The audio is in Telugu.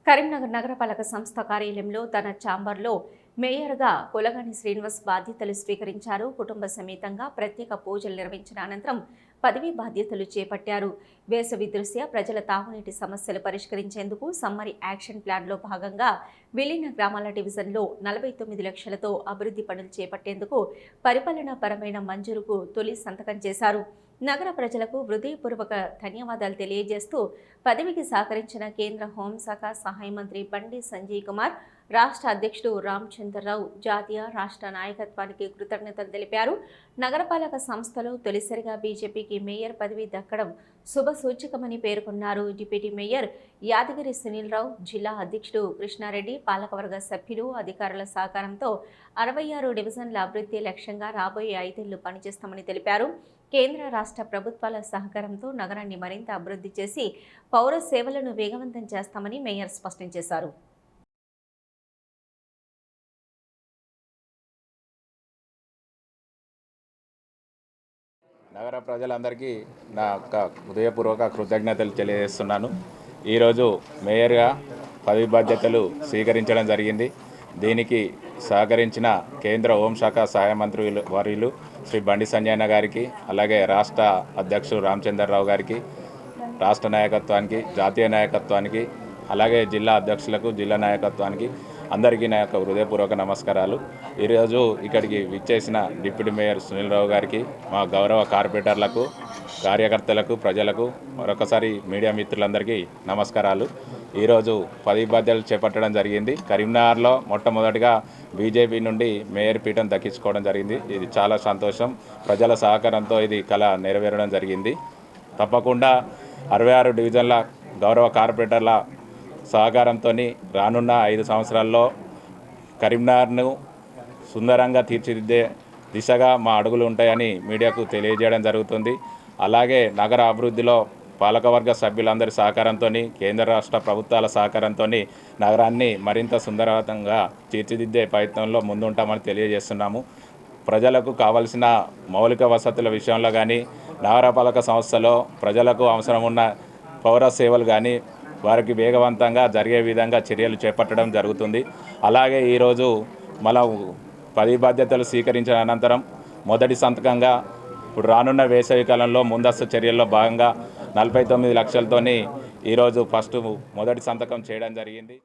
కరీంనగర్ నగరపాలక సంస్థ కార్యాలయంలో తన ఛాంబర్లో మేయర్గా కొలగాని శ్రీనివాస్ బాధ్యతలు స్వీకరించారు. కుటుంబ సమేతంగా ప్రత్యేక పూజలు నిర్వహించిన అనంతరం పదవీ బాధ్యతలు చేపట్టారు. వేసవి దృష్ట్యా ప్రజల తాగునీటి సమస్యలు పరిష్కరించేందుకు సమ్మరి యాక్షన్ ప్లాన్లో భాగంగా విలీన గ్రామాల డివిజన్లో 49 లక్షలతో అభివృద్ధి పనులు చేపట్టేందుకు పరిపాలనాపరమైన మంజూరుకు తొలి సంతకం చేశారు. నగర ప్రజలకు హృదయపూర్వక ధన్యవాదాలు తెలియజేస్తూ పదవికి సహకరించిన కేంద్ర హోంశాఖ సహాయ మంత్రి బండి సంజయ్ కుమార్, రాష్ట్ర అధ్యక్షుడు రామచంద్రరావు, జాతీయ రాష్ట్ర నాయకత్వానికి కృతజ్ఞతలు తెలిపారు. నగరపాలక సంస్థలో తొలిసారిగా బీజేపీకి మేయర్ పదవి దక్కడం శుభసూచకమని పేర్కొన్నారు. డిప్యూటీ మేయర్ యాదగిరి సునీల్రావు, జిల్లా అధ్యక్షుడు కృష్ణారెడ్డి, పాలకవర్గ సభ్యులు, అధికారుల సహకారంతో 66 డివిజన్ల అభివృద్ధి లక్ష్యంగా రాబోయే 5 ఏళ్లు పనిచేస్తామని తెలిపారు. కేంద్ర రాష్ట్ర ప్రభుత్వాల సహకారంతో నగరాన్ని మరింత అభివృద్ధి చేసి పౌర సేవలను వేగవంతం చేస్తామని మేయర్ స్పష్టం చేశారు. నగర ప్రజలందరికీ నా యొక్క హృదయపూర్వక కృతజ్ఞతలు తెలియజేస్తున్నాను. ఈరోజు మేయర్గా పదవి బాధ్యతలు స్వీకరించడం జరిగింది. దీనికి సహకరించిన కేంద్ర హోంశాఖ సహాయ మంత్రి వర్యులు శ్రీ బండి సంజయ్ గారికి, అలాగే రాష్ట్ర అధ్యక్షుడు రామచంద్రరావు గారికి, రాష్ట్ర నాయకత్వానికి, జాతీయ నాయకత్వానికి, అలాగే జిల్లా అధ్యక్షులకు, జిల్లా నాయకత్వానికి అందరికీ నా యొక్క హృదయపూర్వక నమస్కారాలు. ఈరోజు ఇక్కడికి విచ్చేసిన డిప్యూటీ మేయర్ సునీల్రావు గారికి, మా గౌరవ కార్పొరేటర్లకు, కార్యకర్తలకు, ప్రజలకు మరొకసారి మీడియా మిత్రులందరికీ నమస్కారాలు. ఈరోజు పదవి బాధ్యతలు చేపట్టడం జరిగింది. కరీంనగర్లో మొట్టమొదటిగా బీజేపీ నుండి మేయర్ పీఠం దక్కించుకోవడం జరిగింది. ఇది చాలా సంతోషం. ప్రజల సహకారంతో ఇది కళ నెరవేరడం జరిగింది. తప్పకుండా 66 డివిజన్ల గౌరవ కార్పొరేటర్ల సహకారంతో రానున్న 5 సంవత్సరాల్లో కరీంనగర్ను సుందరంగా తీర్చిదిద్దే దిశగా మా అడుగులు ఉంటాయని మీడియాకు తెలియజేయడం జరుగుతుంది. అలాగే నగర అభివృద్ధిలో పాలకవర్గ సభ్యులందరి సహకారంతో, కేంద్ర రాష్ట్ర ప్రభుత్వాల సహకారంతో నగరాన్ని మరింత సుందరవంతంగా తీర్చిదిద్దే ప్రయత్నంలో ముందుంటామని తెలియజేస్తున్నాము. ప్రజలకు కావలసిన మౌలిక వసతుల విషయంలో కానీ, నగరపాలక సంస్థలో ప్రజలకు అవసరం ఉన్న పౌర సేవలు కానీ వారికి వేగవంతంగా జరిగే విధంగా చర్యలు చేపట్టడం జరుగుతుంది. అలాగే ఈరోజు మనం పదవి బాధ్యతలు స్వీకరించిన అనంతరం మొదటి సంతకంగా ఇప్పుడు రానున్న వేసవి కాలంలో ముందస్తు చర్యల్లో భాగంగా 49 లక్షలతోని ఈరోజు మొదటి సంతకం చేయడం జరిగింది.